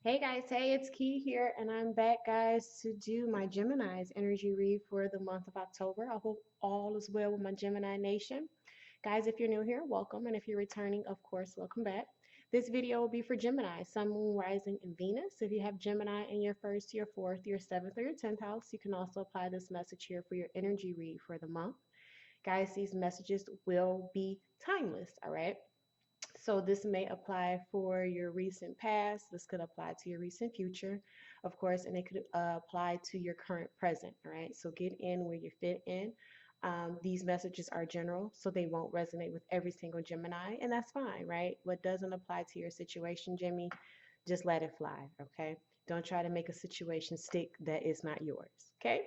Hey guys, hey, it's Key here, and I'm back, guys, to do my Gemini's energy read for the month of October. I hope all is well with my Gemini Nation. Guys, if you're new here, welcome, and if you're returning, of course, welcome back. This video will be for Gemini, Sun, Moon, Rising, and Venus. If you have Gemini in your first, your fourth, your seventh, or your 10th house, you can also apply this message here for your energy read for the month. Guys, these messages will be timeless, all right? So this may apply for your recent past. This could apply to your recent future, of course, and it could apply to your current present. All right. So get in where you fit in. These messages are general, so they won't resonate with every single Gemini, and that's fine, right? What doesn't apply to your situation, Jimmy, just let it fly. Okay. Don't try to make a situation stick that is not yours. Okay.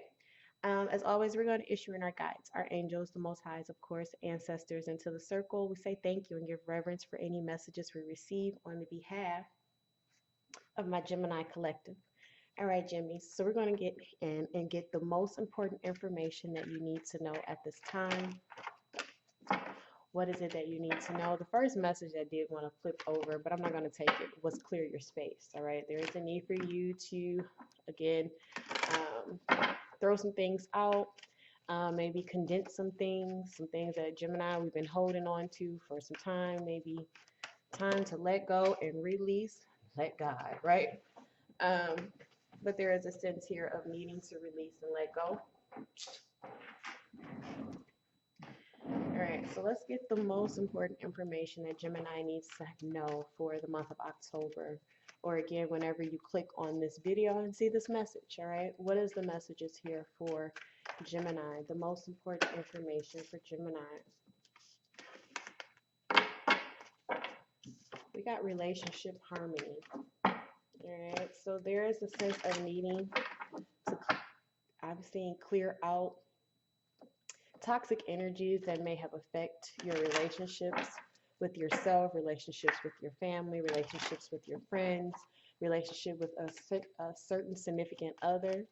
As always, we're going to issue in our guides, our angels, the Most Highs, of course, ancestors into the circle. We say thank you and give reverence for any messages we receive on the behalf of my Gemini collective. All right, Jimmy. So we're going to get in and get the most important information that you need to know at this time. What is it that you need to know? The first message I did want to flip over, but I'm not going to take it, was clear your space. All right. There is a need for you to, again, throw some things out, maybe condense some things that Gemini we've been holding on to for some time, maybe time to let go and release, let God, right? Um, but there is a sense here of needing to release and let go. All right, so let's get the most important information that Gemini needs to know for the month of October. Or again, whenever you click on this video and see this message, all right? What is the messages here for Gemini? The most important information for Gemini. We got relationship harmony. All right, so there is a sense of needing to, I'm seeing, clear out toxic energies that may have affect your relationships with yourself, relationships with your family, relationships with your friends, relationship with a certain significant other.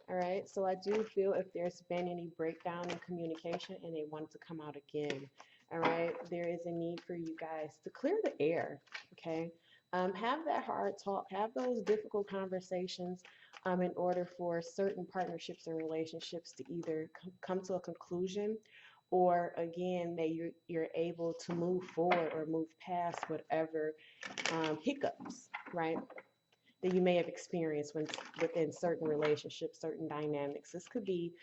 All right, so I do feel if there's been any breakdown in communication and they want to come out again, all right, there is a need for you guys to clear the air, okay? Have that hard talk, have those difficult conversations in order for certain partnerships and relationships to either come to a conclusion or again that you're able to move forward or move past whatever hiccups, right, that you may have experienced within certain relationships, certain dynamics. This could be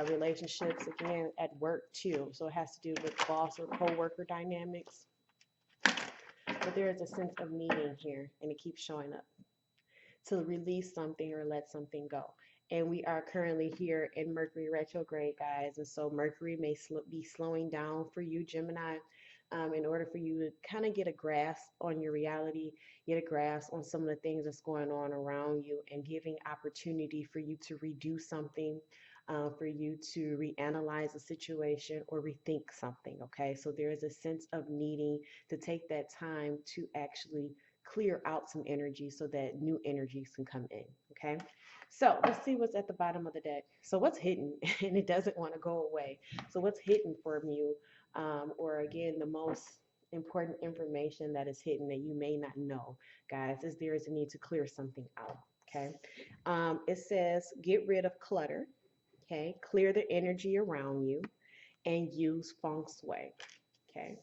relationships, again, at work too. So it has to do with boss or co-worker dynamics. But there is a sense of needing here, and it keeps showing up to release something or let something go. And we are currently here in Mercury retrograde, guys. And so Mercury may be slowing down for you, Gemini, in order for you to kind of get a grasp on your reality, get a grasp on some of the things that's going on around you, and giving opportunity for you to redo something, for you to reanalyze a situation or rethink something. Okay, so there is a sense of needing to take that time to actually clear out some energy so that new energies can come in. Okay, so let's see what's at the bottom of the deck. So what's hidden and it doesn't want to go away. So what's hidden from you, or again, the most important information that is hidden that you may not know, guys, is there is a need to clear something out. Okay, it says get rid of clutter. Okay, clear the energy around you and use feng shui. Okay,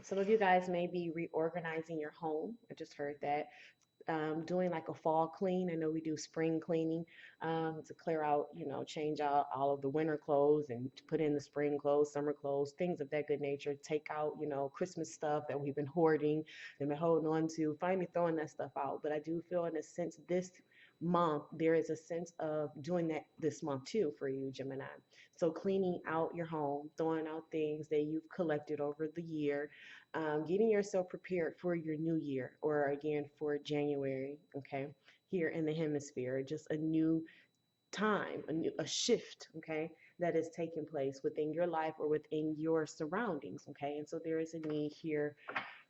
some of you guys may be reorganizing your home. I just heard that. Doing like a fall clean. I know we do spring cleaning, to clear out, change out all of the winter clothes and to put in the spring clothes, summer clothes, things of that good nature. Take out, Christmas stuff that we've been hoarding and been holding on to, finally throwing that stuff out. But I do feel in a sense this month, there is a sense of doing that this month too for you, Gemini. So cleaning out your home, throwing out things that you've collected over the year, getting yourself prepared for your new year or again for January, okay, here in the hemisphere, just a new time, a shift, okay, that is taking place within your life or within your surroundings, okay, and so there is a need here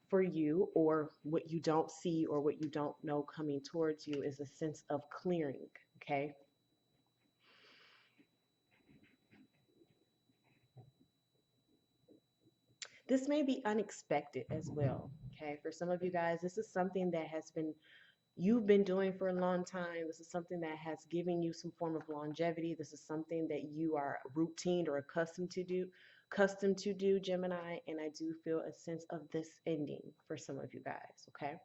for you, or what you don't see or what you don't know coming towards you is a sense of clearing, okay. This may be unexpected as well, okay. For some of you guys, this is something that has been you've been doing for a long time. This is something that has given you some form of longevity. This is something that you are routine or accustomed to do, Gemini. And I do feel a sense of this ending for some of you guys. Okay.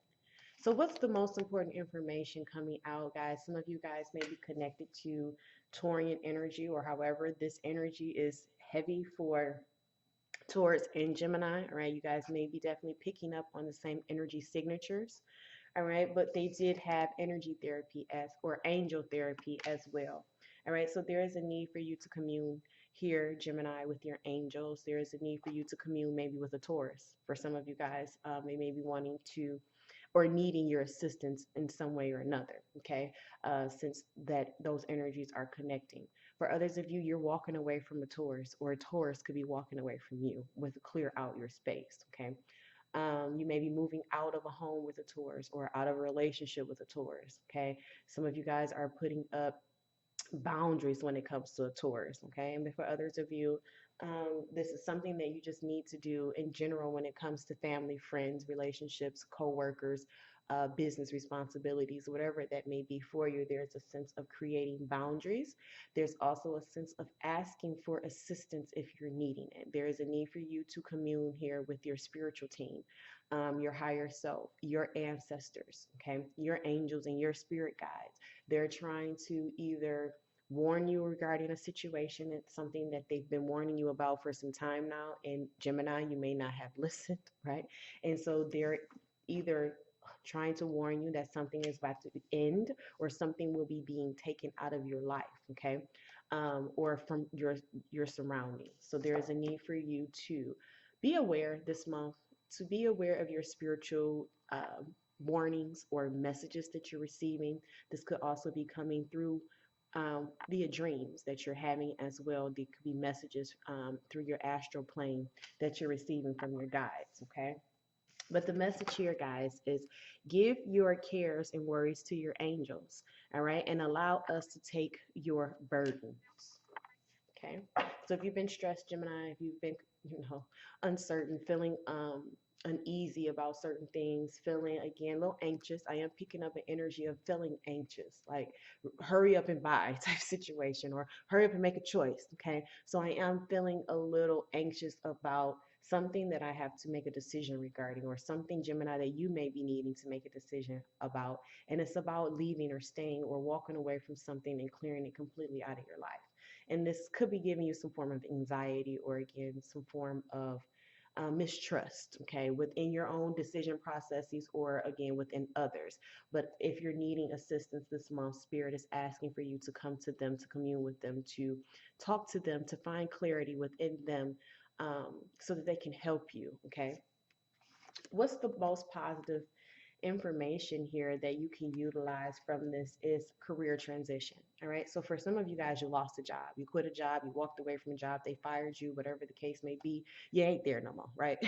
So what's the most important information coming out, guys? Some of you guys may be connected to Taurian energy, or however this energy is heavy for Taurus and Gemini. All right, you guys may be definitely picking up on the same energy signatures. All right, but they did have energy therapy as or angel therapy as well. All right, so there is a need for you to commune here, Gemini, with your angels. There is a need for you to commune maybe with a Taurus. For some of you guys, they may be wanting to or needing your assistance in some way or another, okay, since that those energies are connecting. For others of you, you're walking away from a Taurus, or a Taurus could be walking away from you with clear out your space, okay. You may be moving out of a home with a Taurus or out of a relationship with a Taurus, okay. Some of you guys are putting up boundaries when it comes to a Taurus, okay? And for others of you, this is something that you just need to do in general when it comes to family, friends, relationships, co-workers, business responsibilities, whatever that may be for you. There's a sense of creating boundaries. There's also a sense of asking for assistance if you're needing it. There is a need for you to commune here with your spiritual team, your higher self, your ancestors, okay, your angels and your spirit guides. They're trying to either warn you regarding a situation. It's something that they've been warning you about for some time now. And Gemini, you may not have listened, right? And so they're either trying to warn you that something is about to end or something will be being taken out of your life, okay? Or from your surroundings. So there is a need for you to be aware this month, to be aware of your spiritual warnings or messages that you're receiving. This could also be coming through via dreams that you're having as well. There could be messages through your astral plane that you're receiving from your guides, okay? But the message here, guys, is give your cares and worries to your angels, all right? And allow us to take your burdens, okay? So if you've been stressed, Gemini, if you've been, uncertain, feeling uneasy about certain things, feeling again a little anxious. I am picking up an energy of feeling anxious, like hurry up and buy type situation, or hurry up and make a choice. Okay. So I am feeling a little anxious about something that I have to make a decision regarding, or something, Gemini, that you may be needing to make a decision about. And it's about leaving or staying or walking away from something and clearing it completely out of your life. And this could be giving you some form of anxiety, or again, some form of mistrust, okay, within your own decision processes, or again within others. But if you're needing assistance this month, Spirit is asking for you to come to them, to commune with them, to talk to them, to find clarity within them, so that they can help you, okay? What's the most positive information here that you can utilize from this is career transition. All right. So for some of you guys, you lost a job, you quit a job, you walked away from a job, they fired you, whatever the case may be, you ain't there no more, right?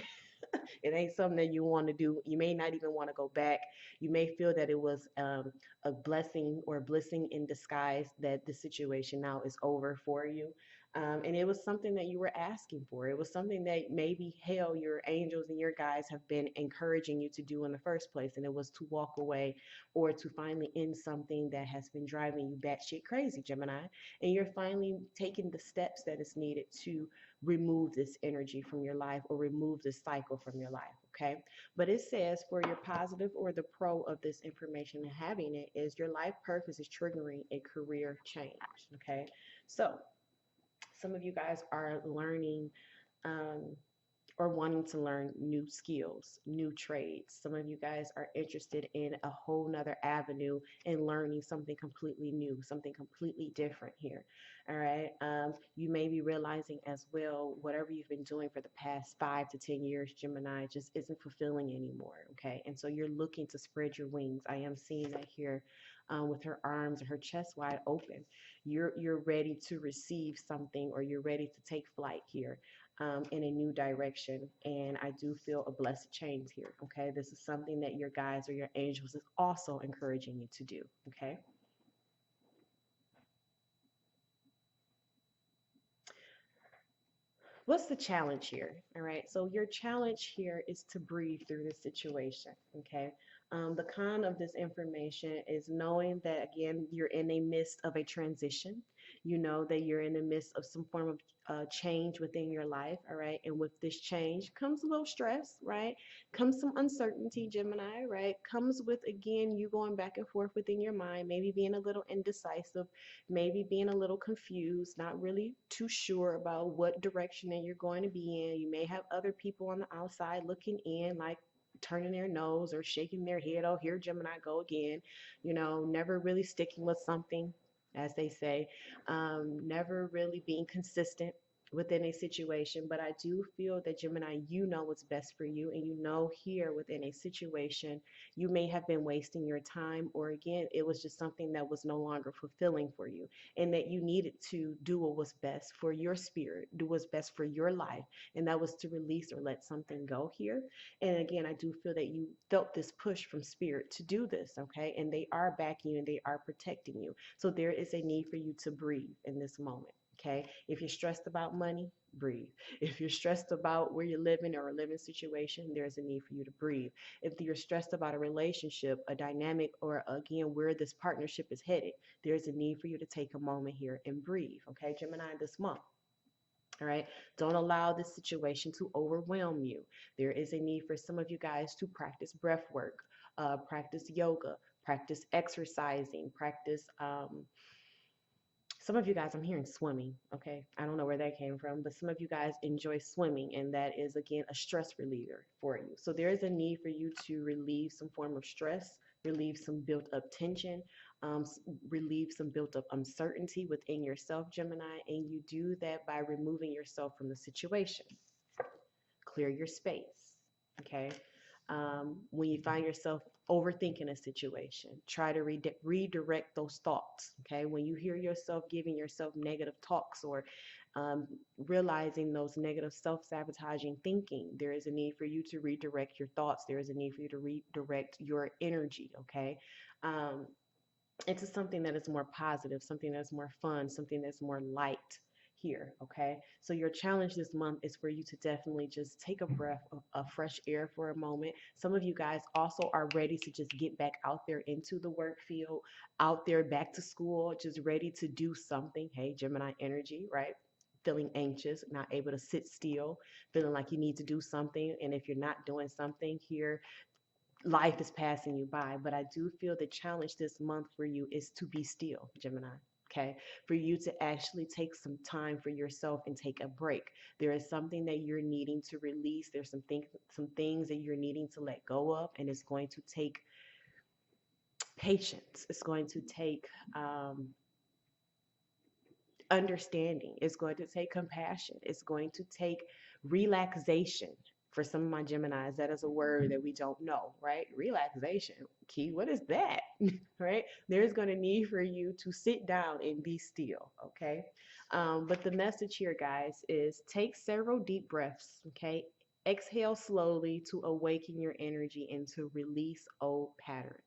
It ain't something that you want to do. You may not even want to go back. You may feel that it was a blessing or blessing in disguise that the situation now is over for you. And it was something that you were asking for. It was something that maybe, hell, your angels and your guides have been encouraging you to do in the first place. And it was to walk away or to finally end something that has been driving you batshit crazy, Gemini. And you're finally taking the steps that is needed to remove this energy from your life, or remove this cycle from your life, okay? But it says for your positive, or the pro of this information and having it, is your life purpose is triggering a career change, okay? So some of you guys are learning um, or wanting to learn new skills, new trades. Some of you guys are interested in a whole nother avenue and learning something completely new, something completely different here. All right. You may be realizing as well, whatever you've been doing for the past 5 to 10 years, Gemini, just isn't fulfilling anymore. Okay. And so you're looking to spread your wings. I am seeing that here. With her arms and her chest wide open, you're ready to receive something, or you're ready to take flight here, in a new direction. And I do feel a blessed change here. Okay. This is something that your guides or your angels is also encouraging you to do. Okay. What's the challenge here? All right. So your challenge here is to breathe through this situation. Okay. The con of this information is knowing that, again, you're in a midst of a transition. You know that you're in the midst of some form of change within your life, all right? And with this change comes a little stress, right? Comes some uncertainty, Gemini, right? Comes with, again, you going back and forth within your mind, maybe being a little indecisive, maybe being a little confused, not really too sure about what direction that you're going to be in. You may have other people on the outside looking in, like turning their nose or shaking their head, oh, here Gemini go again, never really sticking with something, as they say, never really being consistent within a situation. But I do feel that, Gemini, you know what's best for you, and you know here within a situation you may have been wasting your time, or again, it was just something that was no longer fulfilling for you, and that you needed to do what was best for your spirit, do what's best for your life, and that was to release or let something go here. And again, I do feel that you felt this push from spirit to do this, okay? And they are backing you and they are protecting you. So there is a need for you to breathe in this moment, okay? If you're stressed about money, breathe. If you're stressed about where you're living or a living situation, there's a need for you to breathe. If you're stressed about a relationship, a dynamic, or again, where this partnership is headed, there's a need for you to take a moment here and breathe, okay, Gemini, this month. All right. Don't allow this situation to overwhelm you. There is a need for some of you guys to practice breath work, practice yoga, practice exercising, practice. Some of you guys, I'm hearing swimming. Okay. I don't know where that came from, but some of you guys enjoy swimming, and that is, again, a stress reliever for you. So there is a need for you to relieve some form of stress, relieve some built up tension, relieve some built up uncertainty within yourself, Gemini, and you do that by removing yourself from the situation. Clear your space. Okay. When you find yourself overthinking a situation, try to redirect those thoughts. Okay. When you hear yourself giving yourself negative talks, or realizing those negative self-sabotaging thinking, there is a need for you to redirect your thoughts. There is a need for you to redirect your energy. Okay. Um, into something that is more positive, something that's more fun, something that's more light here, okay? So your challenge this month is for you to definitely just take a breath of fresh air for a moment. Some of you guys also are ready to just get back out there into the work field, out there back to school, just ready to do something. Hey, Gemini energy, right? Feeling anxious, not able to sit still, feeling like you need to do something. And if you're not doing something here, life is passing you by. But I do feel the challenge this month for you is to be still, Gemini. Okay, for you to actually take some time for yourself and take a break. There is something that you're needing to release. There's some things that you're needing to let go of, and it's going to take patience. It's going to take understanding. It's going to take compassion. It's going to take relaxation. For some of my Geminis, that is a word that we don't know, right? Relaxation. Key, what is that? Right? There's going to need for you to sit down and be still, okay? But the message here, guys, is take several deep breaths, okay? Exhale slowly to awaken your energy and to release old patterns,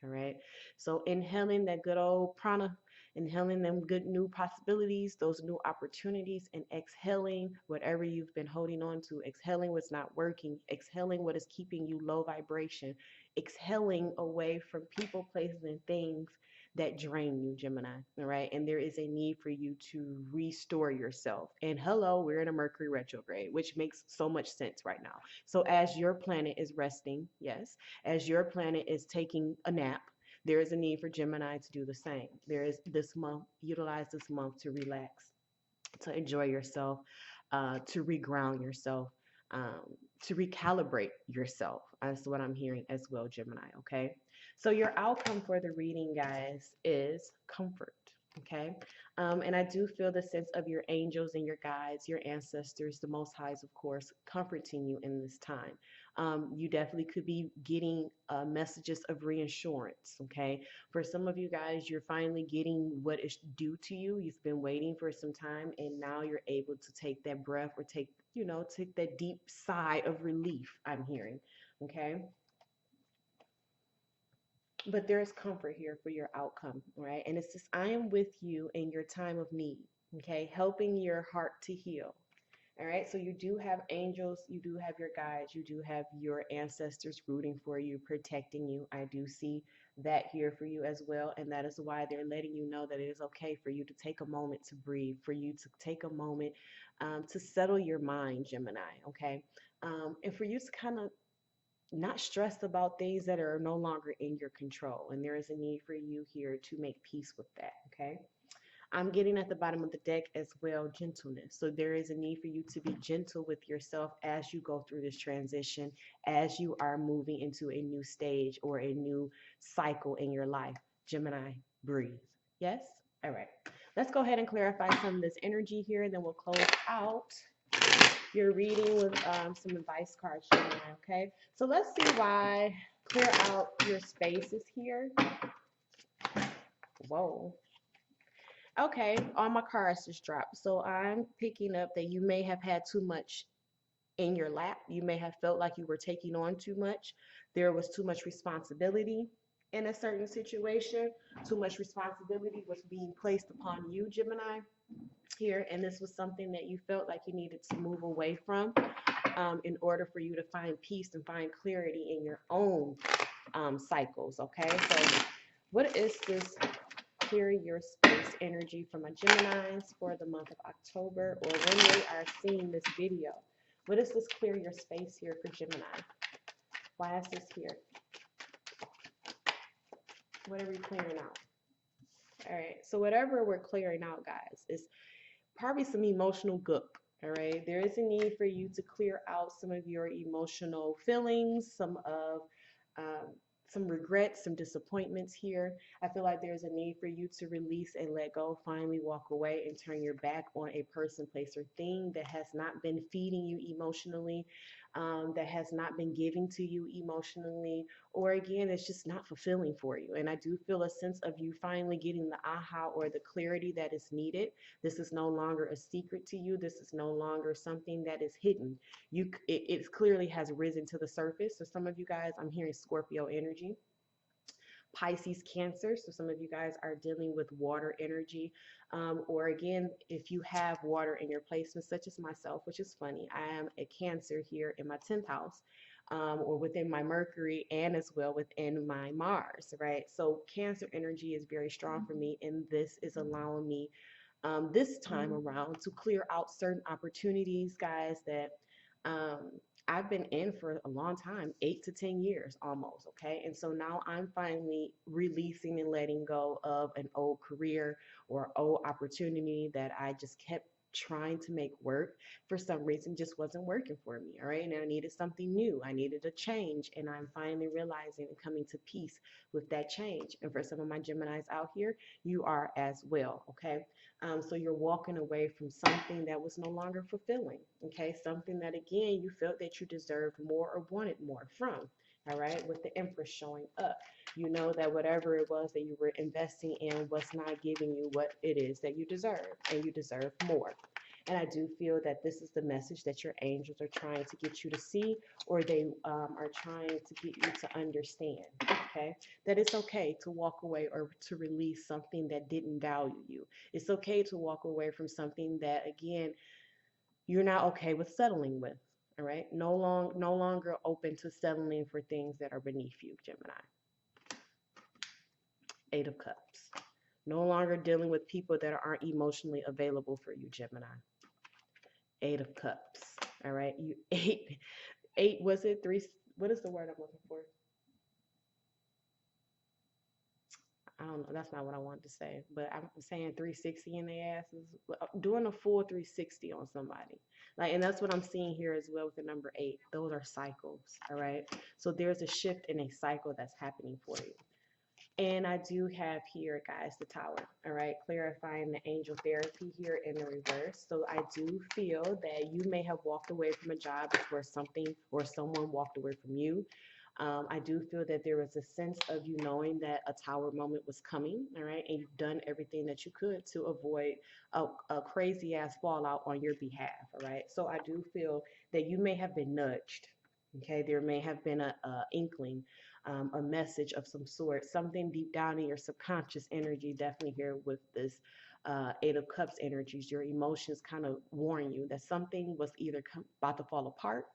all right? So inhaling that good old prana, inhaling them good new possibilities, those new opportunities, and exhaling whatever you've been holding on to, exhaling what's not working, exhaling what is keeping you low vibration, exhaling away from people, places, and things that drain you, Gemini. All right. And there is a need for you to restore yourself. And hello, we're in a Mercury retrograde, which makes so much sense right now. So as your planet is resting, yes, as your planet is taking a nap, there is a need for Gemini to do the same. There is this month, utilize this month to relax, to enjoy yourself, to reground yourself, um, to recalibrate yourself. That's what I'm hearing as well, Gemini. Okay. So your outcome for the reading, guys, is comfort. Okay. And I do feel the sense of your angels and your guides, your ancestors, the Most Highs, of course, comforting you in this time. You definitely could be getting messages of reassurance. Okay. For some of you guys, you're finally getting what is due to you. You've been waiting for some time, and now you're able to take that breath, or take that deep sigh of relief, I'm hearing. Okay. But there is comfort here for your outcome, right? And it's just, I am with you in your time of need, okay? Helping your heart to heal. All right, so you do have angels, you do have your guides, you do have your ancestors rooting for you, protecting you. I do see that here for you as well, and that is why they're letting you know that it is okay for you to take a moment to breathe, for you to take a moment to settle your mind, Gemini, okay? And for you to kind of not stress about things that are no longer in your control. And there is a need for you here to make peace with that, okay? I'm getting at the bottom of the deck as well, gentleness. So there is a need for you to be gentle with yourself as you go through this transition, as you are moving into a new stage or a new cycle in your life. Gemini, breathe. Yes? All right. Let's go ahead and clarify some of this energy here, and then we'll close out your reading with some advice cards, Gemini, okay? So let's see why clear out your spaces here. Whoa. Okay, all my cards just dropped. So I'm picking up that you may have had too much in your lap. You may have felt like you were taking on too much. There was too much responsibility in a certain situation. Too much responsibility was being placed upon you, Gemini, here. And this was something that you felt like you needed to move away from in order for you to find peace and find clarity in your own cycles, okay? So what is this clear your space energy for my Geminis for the month of October, or when they are seeing this video? What is this clear your space here for Gemini? Why is this here? What are we clearing out? All right, so whatever we're clearing out, guys, is probably some emotional gook. All right, there is a need for you to clear out some of your emotional feelings, um, some regrets, some disappointments here. I feel like there's a need for you to release and let go, finally walk away and turn your back on a person, place, or thing that has not been feeding you emotionally, that has not been giving to you emotionally, or again, it's just not fulfilling for you. And I do feel a sense of you finally getting the aha or the clarity that is needed. This is no longer a secret to you. This is no longer something that is hidden. It clearly has risen to the surface. So some of you guys, I'm hearing Scorpio energy, Pisces, Cancer. So some of you guys are dealing with water energy. Or again, if you have water in your placement, such as myself, which is funny, I am a Cancer here in my 10th house. Or within my Mercury and as well within my Mars, right? So Cancer energy is very strong for me, and this is allowing me this time around to clear out certain opportunities, guys, that um, I've been in for a long time, 8 to 10 years almost. Okay. And so now I'm finally releasing and letting go of an old career or old opportunity that I just kept trying to make work. For some reason just wasn't working for me. All right, and I needed something new, I needed a change, and I'm finally realizing and coming to peace with that change. And for some of my Geminis out here, you are as well. Okay, so you're walking away from something that was no longer fulfilling, okay? Something that, again, you felt that you deserved more or wanted more from, all right? With the Empress showing up, you know that whatever it was that you were investing in was not giving you what it is that you deserve, and you deserve more. And I do feel that this is the message that your angels are trying to get you to see, or they are trying to get you to understand, okay? That it's okay to walk away or to release something that didn't value you. It's okay to walk away from something that, again, you're not okay with settling with. All right. No longer open to settling for things that are beneath you, Gemini. 8 of Cups. No longer dealing with people that aren't emotionally available for you, Gemini. 8 of Cups. All right. You eight, was it three? What is the word I'm looking for? I don't know. That's not what I wanted to say, but I'm saying 360 in their asses, doing a full 360 on somebody. Like, and that's what I'm seeing here as well with the number 8. Those are cycles, all right? So there's a shift in a cycle that's happening for you. And I do have here, guys, the Tower, all right? Clarifying the angel therapy here in the reverse. So I do feel that you may have walked away from a job where something or someone walked away from you. I do feel that there was a sense of you knowing that a tower moment was coming, all right, and you've done everything that you could to avoid a crazy ass fallout on your behalf, all right. So I do feel that you may have been nudged, okay. There may have been a inkling, a message of some sort, something deep down in your subconscious energy, definitely here with this Eight of Cups energies, your emotions kind of warn you that something was either about to fall apart,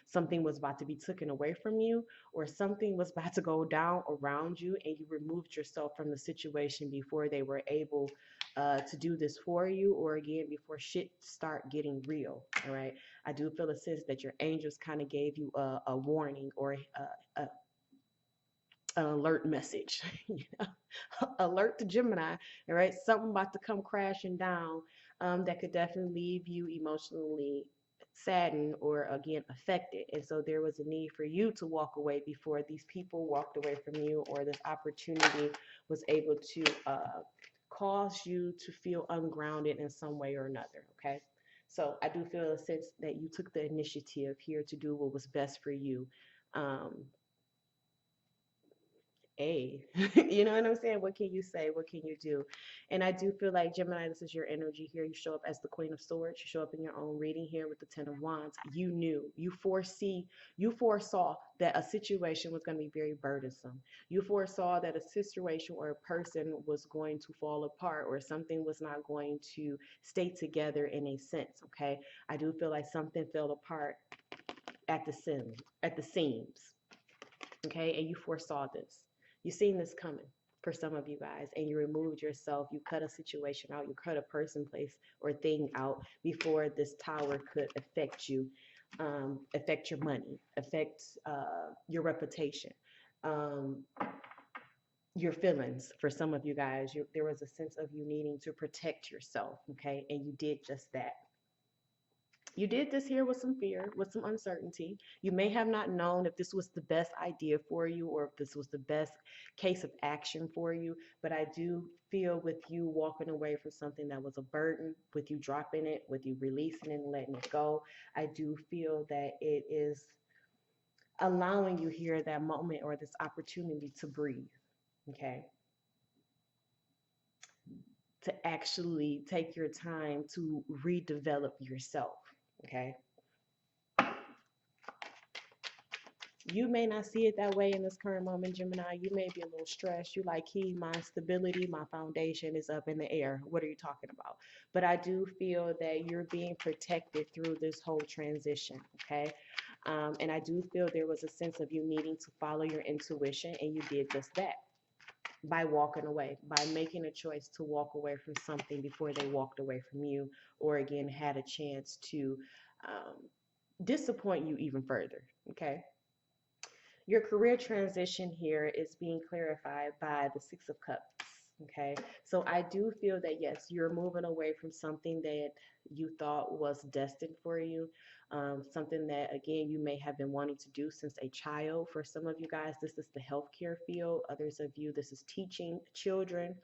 something was about to be taken away from you, or something was about to go down around you, and you removed yourself from the situation before they were able to do this for you, or again, before shit start getting real. All right. I do feel a sense that your angels kind of gave you a warning or an alert message. You know? Alert to Gemini, all right? Something about to come crashing down that could definitely leave you emotionally saddened or again affected. And so there was a need for you to walk away before these people walked away from you, or this opportunity was able to cause you to feel ungrounded in some way or another, okay? So I do feel a sense that you took the initiative here to do what was best for you. Um, a you know what I'm saying? What can you say? What can you do? And I do feel like, Gemini, this is your energy here. You show up as the Queen of Swords. You show up in your own reading here with the Ten of Wands. You knew, you foresaw that a situation was going to be very burdensome. You foresaw that a situation or a person was going to fall apart, or something was not going to stay together in a sense. Okay, I do feel like something fell apart at the seams. Okay, and you foresaw this. You seen this coming for some of you guys, and you removed yourself. You cut a situation out. You cut a person, place, or thing out before this tower could affect you, affect your money, affect your reputation, um, your feelings. For some of you guys, there was a sense of you needing to protect yourself. Okay, and you did just that. You did this here with some fear, with some uncertainty. You may have not known if this was the best idea for you, or if this was the best case of action for you. But I do feel with you walking away from something that was a burden, with you dropping it, with you releasing it and letting it go, I do feel that it is allowing you here that moment or this opportunity to breathe. Okay. To actually take your time to redevelop yourself. Okay. You may not see it that way in this current moment, Gemini. You may be a little stressed. You like, key, my stability, my foundation is up in the air. What are you talking about? But I do feel that you're being protected through this whole transition, okay? And I do feel there was a sense of you needing to follow your intuition, and you did just that by walking away, by making a choice to walk away from something before they walked away from you, or again, had a chance to disappoint you even further, okay? Your career transition here is being clarified by the Six of Cups. Okay, so I do feel that yes, you're moving away from something that you thought was destined for you, something that again you may have been wanting to do since a child. For some of you guys, this is the healthcare field. Others of you, this is teaching children.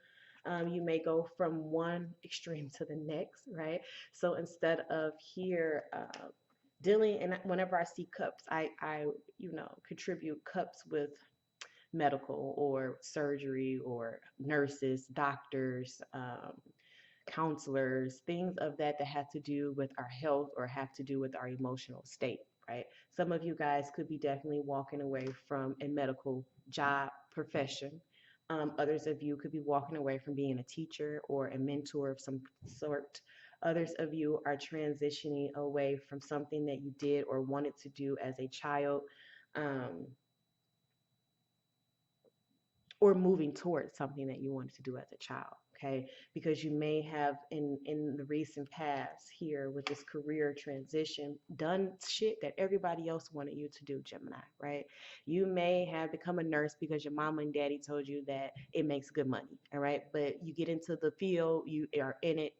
You may go from one extreme to the next, right? So instead of here dealing, and whenever I see cups, I contribute cups with medical or surgery or nurses, doctors, counselors, things of that have to do with our health or have to do with our emotional state, right? Some of you guys could be definitely walking away from a medical job profession. Others of you could be walking away from being a teacher or a mentor of some sort. Others of you are transitioning away from something that you did or wanted to do as a child. Um, or moving towards something that you wanted to do as a child, okay? Because you may have in the recent past here with this career transition done shit that everybody else wanted you to do, Gemini, right? You may have become a nurse because your mama and daddy told you that it makes good money, all right? But you get into the field, you are in it,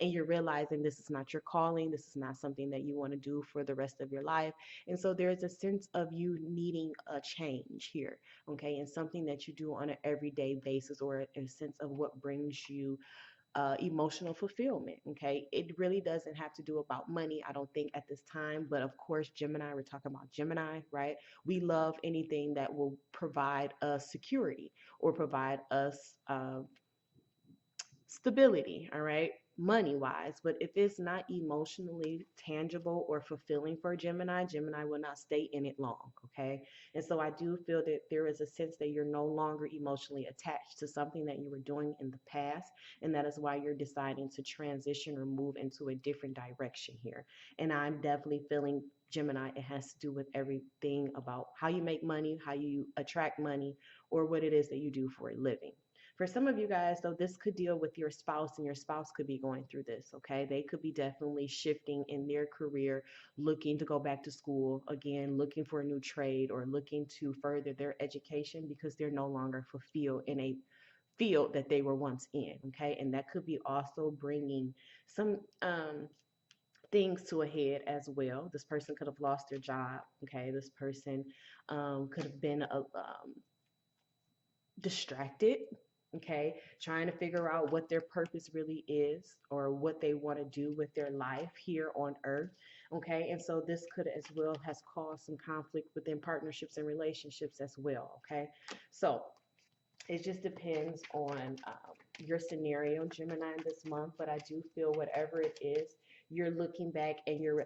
and you're realizing this is not your calling, this is not something that you want to do for the rest of your life. And so there's a sense of you needing a change here, okay, and something that you do on an everyday basis, or a sense of what brings you emotional fulfillment, okay? It really doesn't have to do about money, I don't think, at this time, but of course, Gemini, we're talking about Gemini, right? We love anything that will provide us security or provide us stability, all right? money wise, but if it's not emotionally tangible or fulfilling for Gemini, Gemini will not stay in it long. Okay. And so I do feel that there is a sense that you're no longer emotionally attached to something that you were doing in the past. And that is why you're deciding to transition or move into a different direction here. And I'm definitely feeling, Gemini, it has to do with everything about how you make money, how you attract money, or what it is that you do for a living. For some of you guys, though, this could deal with your spouse, and your spouse could be going through this, okay? They could be definitely shifting in their career, looking to go back to school, again, looking for a new trade or looking to further their education because they're no longer fulfilled in a field that they were once in, okay? And that could be also bringing some things to a head as well. This person could have lost their job, okay? This person could have been distracted, okay, trying to figure out what their purpose really is or what they want to do with their life here on earth, okay. And so this could as well has caused some conflict within partnerships and relationships as well, okay. So it just depends on your scenario, Gemini, this month. But I do feel whatever it is, you're looking back and you're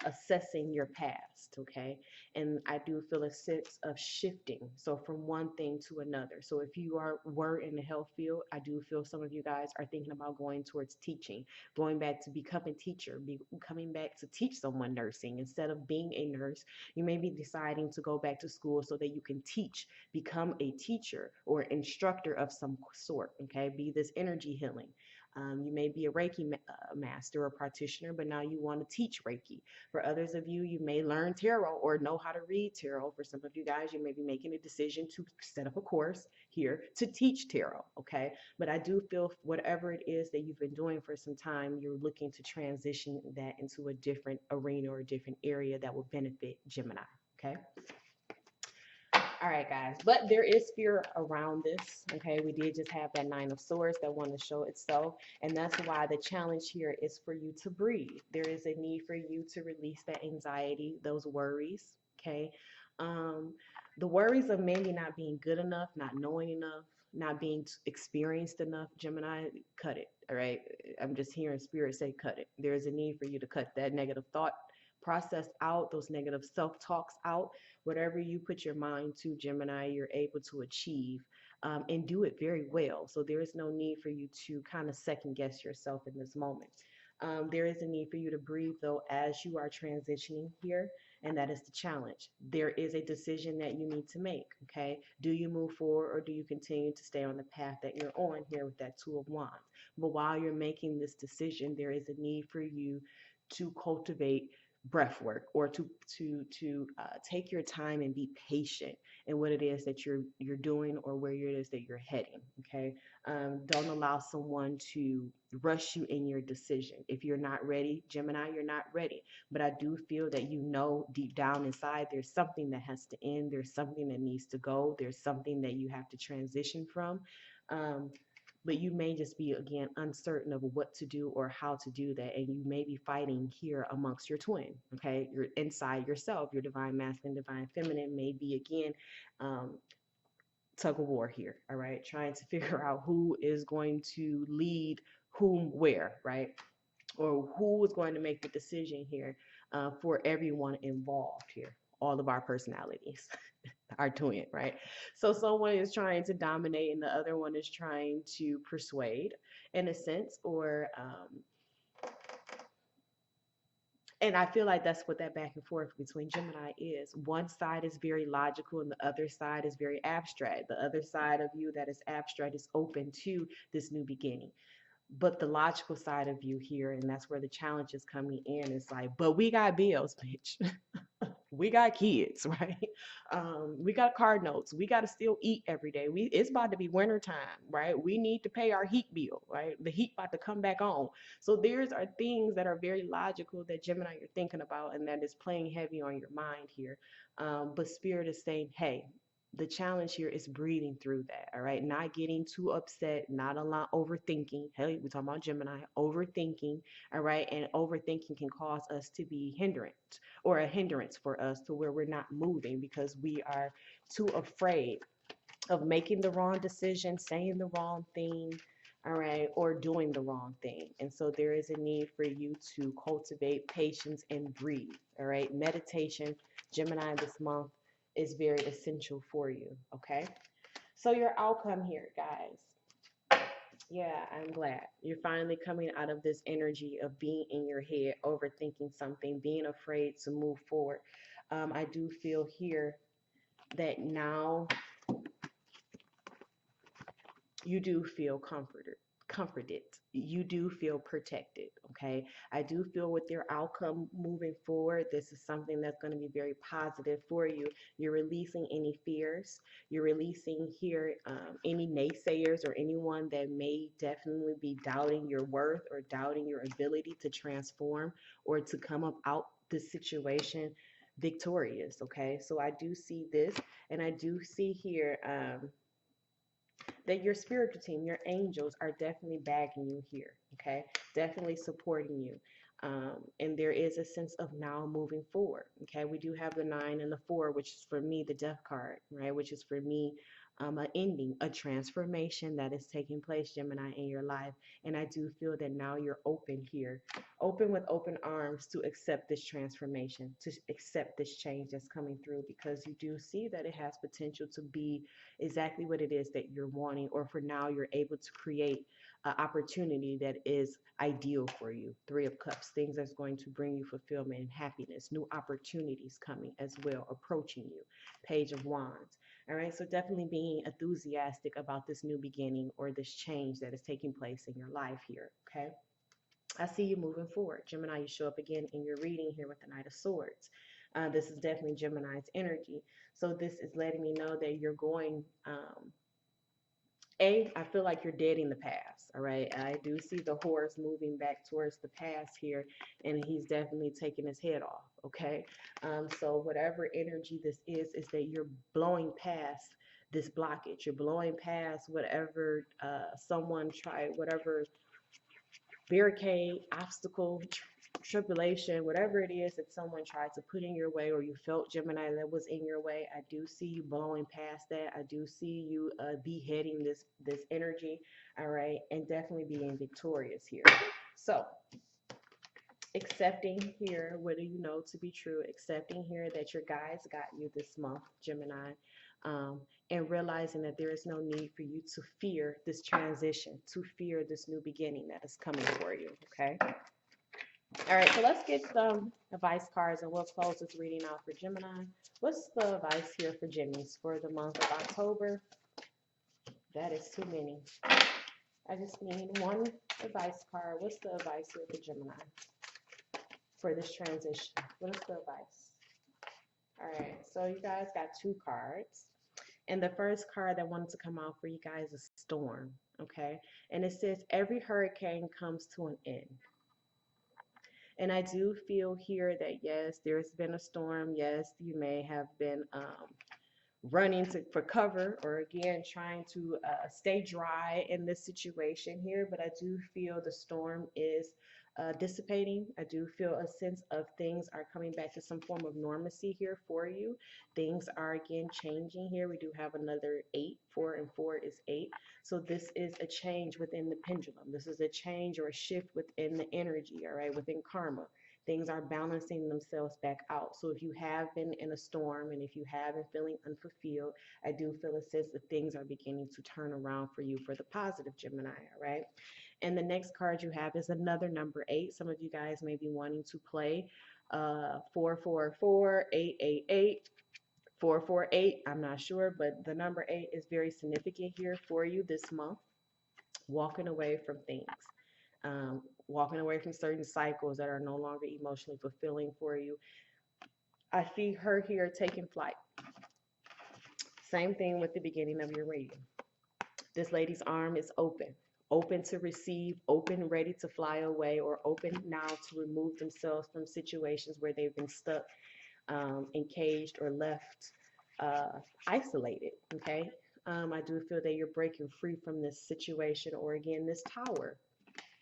assessing your past, okay? And I do feel a sense of shifting, so from one thing to another. So if you were in the health field, I do feel some of you guys are thinking about going towards teaching, going back to become a teacher, coming back to teach someone nursing instead of being a nurse. You may be deciding to go back to school so that you can teach, become a teacher or instructor of some sort, okay? Be this energy healing. You may be a Reiki master or practitioner, but now you want to teach Reiki. For others of you, you may learn tarot or know how to read tarot. For some of you guys, you may be making a decision to set up a course here to teach tarot, okay? But I do feel whatever it is that you've been doing for some time, you're looking to transition that into a different arena or a different area that will benefit Gemini, okay? All right, guys, but there is fear around this, okay? We did just have that Nine of Swords that wanted to show itself, and that's why the challenge here is for you to breathe. There is a need for you to release that anxiety, those worries, okay? The worries of maybe not being good enough, not knowing enough, not being experienced enough, Gemini, cut it, all right? I'm just hearing spirit say cut it. There is a need for you to cut that negative thought process out, those negative self-talks out. Whatever you put your mind to, Gemini, you're able to achieve and do it very well. So there is no need for you to kind of second guess yourself in this moment. There is a need for you to breathe, though, as you are transitioning here, and that is the challenge. There is a decision that you need to make, okay? Do you move forward or do you continue to stay on the path that you're on here with that Two of Wands? But while you're making this decision, there is a need for you to cultivate breath work or to take your time and be patient in what it is that you're doing or where it is that you're heading, okay. Don't allow someone to rush you in your decision. If you're not ready, Gemini, you're not ready. But I do feel that you know deep down inside there's something that has to end, there's something that needs to go, there's something that you have to transition from. But you may just be, again, uncertain of what to do or how to do that. And you may be fighting here amongst your twin, okay? You're inside yourself. Your divine masculine, divine feminine may be, again, tug of war here, all right? Trying to figure out who is going to lead whom where, right? Or who is going to make the decision here for everyone involved here, all of our personalities. Our twin, right? So someone is trying to dominate and the other one is trying to persuade in a sense, or and I feel like that's what that back and forth between Gemini is. One side is very logical and the other side is very abstract. The other side of you that is abstract is open to this new beginning. But the logical side of you here, and that's where the challenge is coming in, is like, but we got bills, bitch. We got kids, right? We got car notes. We got to still eat every day. It's about to be winter time, right? We need to pay our heat bill, right? The heat about to come back on. So there's are things that are very logical that Gemini you're thinking about, and that is playing heavy on your mind here. But Spirit is saying, hey, the challenge here is breathing through that, all right? Not getting too upset, not a lot overthinking. Hey, we're talking about Gemini, overthinking, all right? And overthinking can cause us to be hindrance or a hindrance for us to where we're not moving because we are too afraid of making the wrong decision, saying the wrong thing, all right, or doing the wrong thing. And so there is a need for you to cultivate patience and breathe, all right? Meditation, Gemini, this month is very essential for you, okay? So your outcome here, guys. Yeah, I'm glad. You're finally coming out of this energy of being in your head, overthinking something, being afraid to move forward. I do feel here that now you do feel comforted. You do feel protected, okay? I do feel with your outcome moving forward, this is something that's going to be very positive for you. You're releasing any fears. You're releasing here any naysayers or anyone that may definitely be doubting your worth or doubting your ability to transform or to come up out this situation victorious, okay? So I do see this, and I do see here that your spiritual team, your angels, are definitely bagging you here, okay? Definitely supporting you. And there is a sense of now moving forward, okay? We do have the 9 and the 4, which is for me the death card, right? Which is for me an ending, a transformation that is taking place, Gemini, in your life. And I do feel that now you're open here, open with open arms to accept this transformation, to accept this change that's coming through, because you do see that it has potential to be exactly what it is that you're wanting, or for now you're able to create an opportunity that is ideal for you. 3 of Cups, things that's going to bring you fulfillment and happiness, new opportunities coming as well, approaching you. Page of Wands. All right, so definitely being enthusiastic about this new beginning or this change that is taking place in your life here, okay? I see you moving forward. Gemini, you show up again in your reading here with the Knight of Swords. This is definitely Gemini's energy. So this is letting me know that you're going, I feel like you're dead in the past, all right? I do see the horse moving back towards the past here, and he's definitely taking his head off, okay? So whatever energy this is that you're blowing past this blockage. You're blowing past whatever someone tried, whatever barricade, obstacle, tribulation, whatever it is that someone tried to put in your way, or you felt, Gemini, that was in your way. I do see you blowing past that. I do see you beheading this energy, all right, and definitely being victorious here. So accepting here what do you know to be true, accepting here that your guides got you this month, Gemini, and realizing that there is no need for you to fear this transition, to fear this new beginning that is coming for you, okay? All right, so let's get some advice cards and we'll close this reading out for Gemini. What's the advice here for Gemini's for the month of October? That is too many. I just need one advice card. What's the advice here for Gemini for this transition? What is the advice? All right, so you guys got 2 cards. And the first card that wanted to come out for you guys is Storm, okay? And it says, every hurricane comes to an end. And I do feel here that, yes, there's been a storm. Yes, you may have been running for cover, or again trying to stay dry in this situation here, but I do feel the storm is dissipating. I do feel a sense of things are coming back to some form of normalcy here for you. Things are again changing here. We do have another 8. 4 and 4 is 8. So this is a change within the pendulum. This is a change or a shift within the energy, all right, within karma. Things are balancing themselves back out. So if you have been in a storm and if you have been feeling unfulfilled, I do feel a sense that things are beginning to turn around for you for the positive, Gemini, all right? And the next card you have is another number 8. Some of you guys may be wanting to play 444, 888, 448. I'm not sure, but the number 8 is very significant here for you this month. Walking away from things. Walking away from certain cycles that are no longer emotionally fulfilling for you. I see her here taking flight. Same thing with the beginning of your reading. This lady's arm is open, open to receive, open, ready to fly away, or open now to remove themselves from situations where they've been stuck, encaged, or left isolated, okay? I do feel that you're breaking free from this situation, or again, this tower.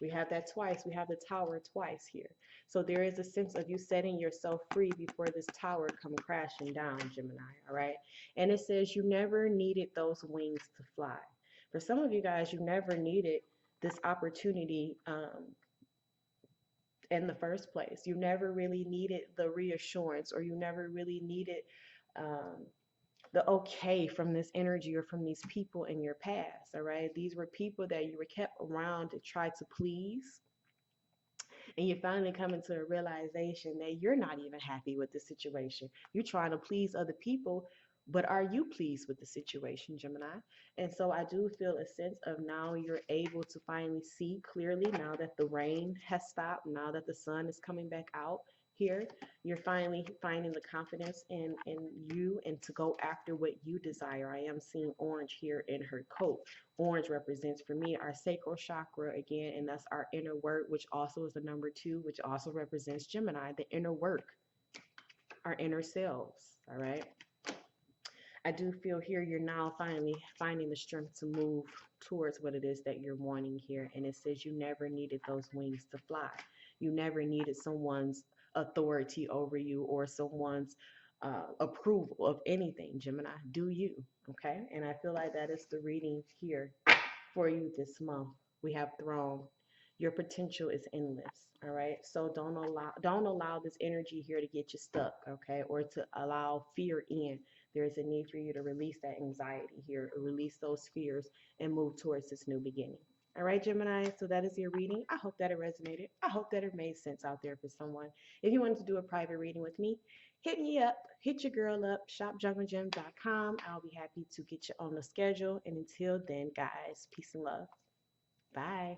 We have that twice. We have the tower twice here. So there is a sense of you setting yourself free before this tower come crashing down, Gemini, all right? And it says you never needed those wings to fly. For some of you guys, you never needed this opportunity in the first place. You never really needed the reassurance, or you never really needed um, the okay from this energy or from these people in your past. All right. These were people that you were kept around to try to please. And you finally come into a realization that you're not even happy with the situation. You're trying to please other people, but are you pleased with the situation, Gemini? And so I do feel a sense of now you're able to finally see clearly, now that the rain has stopped, now that the sun is coming back out here. You're finally finding the confidence in you and to go after what you desire. I am seeing orange here in her coat. Orange represents for me our sacral chakra again, and that's our inner work, which also is the number 2, which also represents Gemini, the inner work, our inner selves. All right. I do feel here you're now finally finding the strength to move towards what it is that you're wanting here. And it says you never needed those wings to fly. You never needed someone's authority over you or someone's approval of anything, Gemini. Do you? Okay. And I feel like that is the reading here for you this month. We have Throne. Your potential is endless. All right. So don't allow this energy here to get you stuck, okay, or to allow fear in. There is a need for you to release that anxiety here, release those fears, and move towards this new beginning. All right, Gemini. So that is your reading. I hope that it resonated. I hope that it made sense out there for someone. If you wanted to do a private reading with me, hit me up. Hit your girl up. Shopjunglegem.com. I'll be happy to get you on the schedule. And until then, guys, peace and love. Bye.